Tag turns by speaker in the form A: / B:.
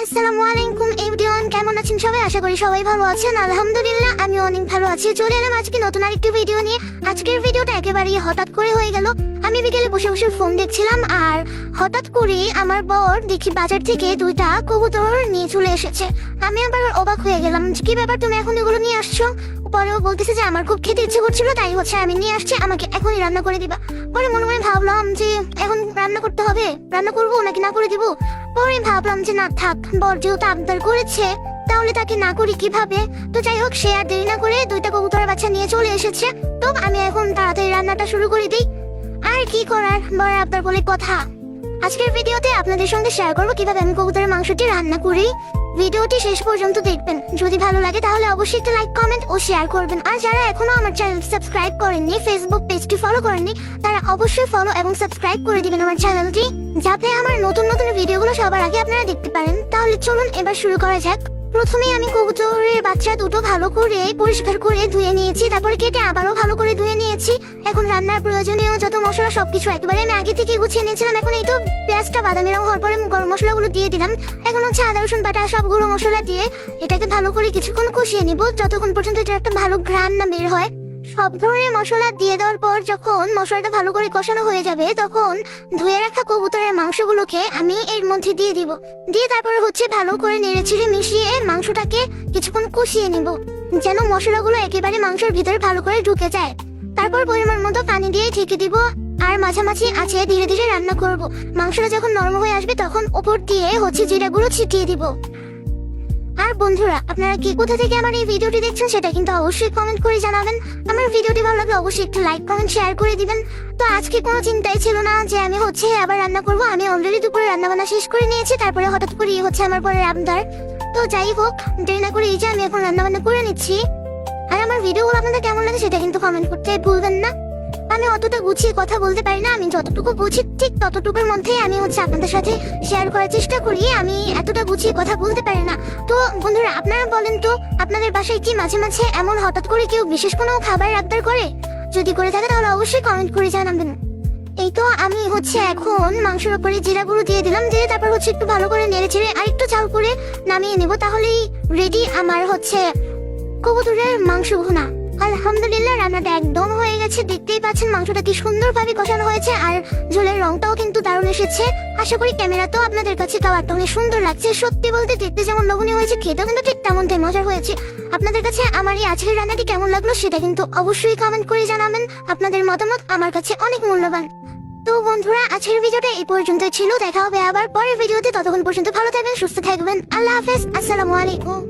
A: আসসালামু আলাইকুম এভরিওয়ান, কেমন আছেন সবাই? আশা করি সবাই ভালো আছেন। আলহামদুলিল্লাহ আমি অনেক ভালো আছি। চলে এলাম আজকে নতুন আরেকটি ভিডিও নিয়ে। আজকের ভিডিওটা একেবারেই হঠাৎ করে হয়ে গেল। আমি বিকেলে বসে বসে ফোন দেখছিলাম আর হঠাৎ করে আমার বর দেখি বাজার থেকে দুইটা কবুতর নিয়ে চলে এসেছে। আমি আবার অবাক হয়ে গেলাম, কি ব্যাপার তুমি এখন এগুলো নিয়ে আসছো? পরেও বলতেছে যে আমার খুব খেতে ইচ্ছে করছিল, তাই আমি নিয়ে আসছি, আমাকে এখনই রান্না করে দিবা। পরে মনে মনে ভাবলাম যে এখন রান্না করতে হবে, রান্না করবো নাকি না করে দিব। পরে ভাবলাম যে না থাক, বর যেহেতু আবদার করেছে তাহলে তাকে না করি কিভাবে। তো যাই হোক, সে আর দেরি না করে দুইটা কবুতরের বাচ্চা নিয়ে চলে এসেছে। তো আমি এখন তাড়াতাড়ি রান্নাটা শুরু করে দিই। আর কি করার, বর আবদার বলে কথা। আজকের ভিডিওতে আপনাদের সঙ্গে শেয়ার করবো কিভাবে আমি কবুতরের মাংসটি রান্না করি। ভিডিওটি শেষ পর্যন্ত দেখবেন। যদি ভালো লাগে তাহলে অবশ্যই একটা লাইক, কমেন্ট ও শেয়ার করবেন। আর যারা এখনো আমার চ্যানেল সাবস্ক্রাইব করেননি, ফেসবুক পেজটি ফলো করেননি, তারা অবশ্যই ফলো এবং সাবস্ক্রাইব করে দিবেন আমার চ্যানেলটি, যাতে আমার নতুন নতুন ভিডিওগুলো সবার আগে আপনারা দেখতে পারেন। তাহলে চলুন এবার শুরু করা যাক। প্রথমে আমি কবুতরের বাচ্চা দুটো ভালো করে পরিষ্কার করে ধুয়ে নিয়েছি, তারপরে কেটে আবারও ভালো করে ধুয়ে নিয়েছি। এখন রান্নার প্রয়োজনীয় যত মশলা সবকিছু একেবারে আমি আগে থেকে গুছিয়ে নিয়েছিলাম। এখন এই তো পেঁয়াজটা বাদামি রং হওয়ার পরে গরম মশলাগুলো দিয়ে দিলাম। এখন হচ্ছে আদা রসুন বাটা সব গুঁড়ো মশলা দিয়ে এটাকে ভালো করে কিছুক্ষণ কষিয়ে নিব, যতক্ষণ পর্যন্ত এটা একটা ভালো ঘ্রাণ না বের হয়। সব ধরনের মশলা দিয়ে দেওয়ার পর যখন মশলাটা ভালো করে কষানো হয়ে যাবে, তখন ধুয়ে রাখা কবুতরের মাংসগুলোকে আমি এর মধ্যে দিয়ে দিব। দিয়ে তারপরে হচ্ছে ভালো করে নেড়েচেড়ে মিশিয়ে মাংসটাকে কিছুক্ষণ কষিয়ে নিব, যেন মশলাগুলো একেবারে মাংসের ভিতরে ভালো করে ঢুকে যায়। তারপর পরিমাণ মতো পানি দিয়ে ঢেকে দিব আর মাঝামাঝি আছে ধীরে ধীরে রান্না করব। মাংসটা যখন নরম হয়ে আসবে তখন উপর দিয়ে হচ্ছে জিরা গুঁড়ো ছিটিয়ে দিব। আর বন্ধুরা, আপনারা কি কোথা থেকে আমার এই ভিডিওটি দেখছেন সেটা কিন্তু অবশ্যই কমেন্ট করে জানাবেন। আমার ভিডিওটি ভালো লাগলে অবশ্যই একটু লাইক, কমেন্ট, শেয়ার করে দিবেন। তো আজকে কোনো চিন্তাই ছিল না যে আমি হচ্ছে আবার রান্না করব। আমি অলরেডি দুপুরে রান্না বান্না শেষ করে নিয়েছি, তারপরে হঠাৎ করে হচ্ছে আমার পরের আবদার। তো যাই হোক, দেরি না করে এই যে আমি এখন রান্না বান্না করে নিচ্ছি। আর আমার ভিডিওগুলো আপনাদের কেমন লাগে সেটা কিন্তু কমেন্ট করতে ভুলবেন না। আমি অতটা গুছিয়ে কথা বলতে পারি না, আমি যতটুকু বুঝি ঠিক ততটুকুর মধ্যেই আমি হচ্ছে আপনাদের সাথে শেয়ার করার চেষ্টা করি। আমি এতটা গুছিয়ে কথা বলতে পারি না। তো বন্ধুরা, আপনারা বলেন তো, আপনাদের বাসায় কি মাঝে মাঝে এমন হঠাৎ করে কেউ বিশেষ কোনো খাবার আবদার করে? যদি করে থাকে তাহলে অবশ্যই কমেন্ট করে জানাবেন। এই তো আমি হচ্ছে এখন মাংসের উপরে জিরা গুঁড়ো দিয়ে দিলাম, দিয়ে তারপর হচ্ছে একটু ভালো করে নেড়ে চেড়ে আর একটু চাল করে নামিয়ে নেব। তাহলেই রেডি আমার হচ্ছে কবুতরের মাংস ভুনা। আলহামদুলিল্লাহ, রান্নাটা একদম হয়ে গেছে। দেখতেই পাচ্ছেন মাংসটা কি সুন্দরভাবে কষানো হয়েছে আর ঝোলের রংটাও কিন্তু দারুণ এসেছে। আশা করি ক্যামেরাতেও আপনাদের কাছে কালারটা অনেক সুন্দর লাগছে। সত্যি বলতে দেখতে যেমন লোভনীয় হয়েছে, খেতেও কিন্তু ঠিক তেমনটাই মজার হয়েছে। আপনাদের কাছে আমার এই আজকের রান্নাটি কেমন লাগলো সেটা কিন্তু অবশ্যই কমেন্ট করে জানাবেন। আপনাদের মতামত আমার কাছে অনেক মূল্যবান। তো বন্ধুরা, আজকের ভিডিওটা এই পর্যন্তই ছিল। দেখা হবে আবার পরের ভিডিওতে। ততক্ষণ পর্যন্ত ভালো থাকবেন, সুস্থ থাকবেন। আল্লাহ হাফেজ, আসসালামু আলাইকুম।